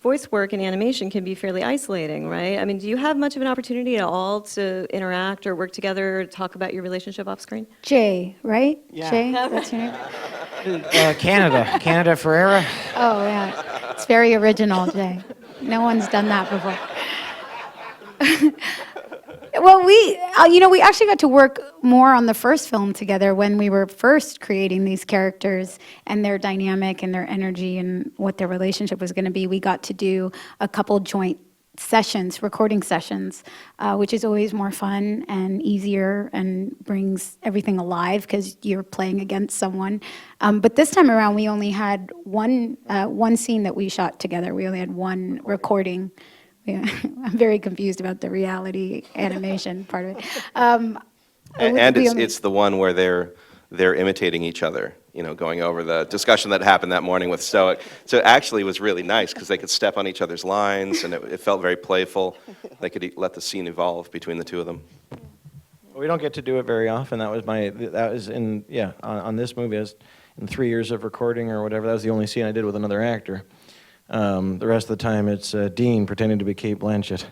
voice work and animation can be fairly isolating, right? I mean, do you have much of an opportunity at all to interact or work together, talk about your relationship off screen? Jay, right? Yeah. Jay, that's your name? Canada Ferrera. Oh, yeah. It's very original, Jay. No one's done that before. Well, we actually got to work more on the first film together when we were first creating these characters and their dynamic and their energy and what their relationship was going to be. We got to do a couple joint sessions, recording sessions, which is always more fun and easier and brings everything alive because you're playing against someone. But this time around, we only had one scene that we shot together. We only had one recording. Yeah, I'm very confused about the reality animation part of it. And it's the one where they're imitating each other, going over the discussion that happened that morning with Stoic. So actually it was really nice because they could step on each other's lines and it felt very playful. They could let the scene evolve between the two of them. We don't get to do it very often. That was on this movie, in 3 years of recording or whatever, that was the only scene I did with another actor. The rest of the time, it's Dean pretending to be Kate Blanchett.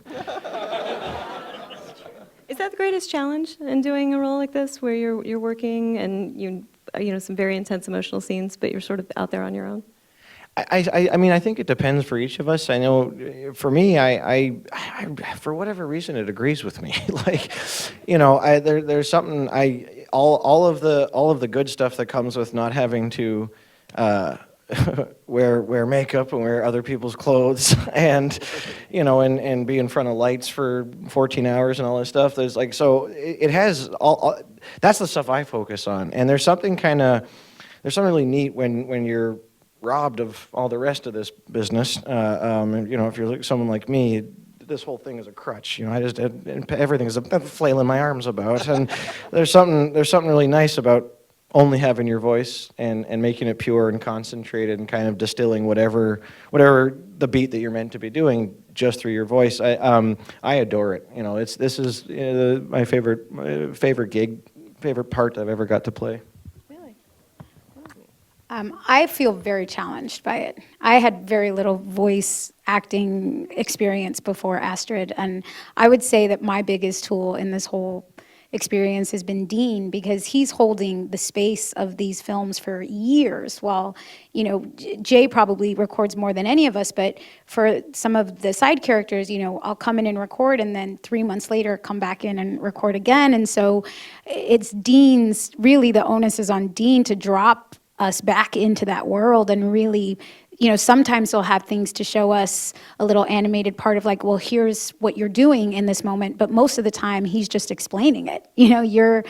Is that the greatest challenge in doing a role like this, where you're working and some very intense emotional scenes, but you're sort of out there on your own? I mean, I think it depends for each of us. I know, for me, I for whatever reason, it agrees with me. There's something all of the good stuff that comes with not having to. Wear makeup and wear other people's clothes and be in front of lights for 14 hours and all this stuff. There's it has all that's the stuff I focus on. And there's something really neat when you're robbed of all the rest of this business. If you're someone like me, this whole thing is a crutch. Everything is flailing my arms about. And there's something really nice about only having your voice and making it pure and concentrated and kind of distilling whatever the beat that you're meant to be doing just through your voice. I adore it. This is my favorite gig, favorite part I've ever got to play. Really? I feel very challenged by it. I had very little voice acting experience before Astrid, and I would say that my biggest tool in this whole experience has been Dean, because he's holding the space of these films for years. While, Jay probably records more than any of us, but for some of the side characters, I'll come in and record, and then 3 months later come back in and record again. And so it's really the onus is on Dean to drop us back into that world and really, sometimes they'll have things to show us, a little animated part of well, here's what you're doing in this moment. But most of the time, he's just explaining it. You're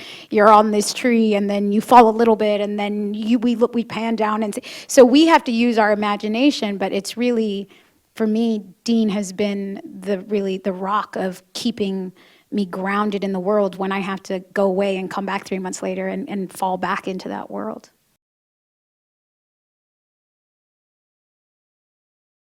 on this tree, and then you fall a little bit, and then we pan down, and so we have to use our imagination. But it's really, for me, Dean has been the rock of keeping me grounded in the world when I have to go away and come back 3 months later and fall back into that world.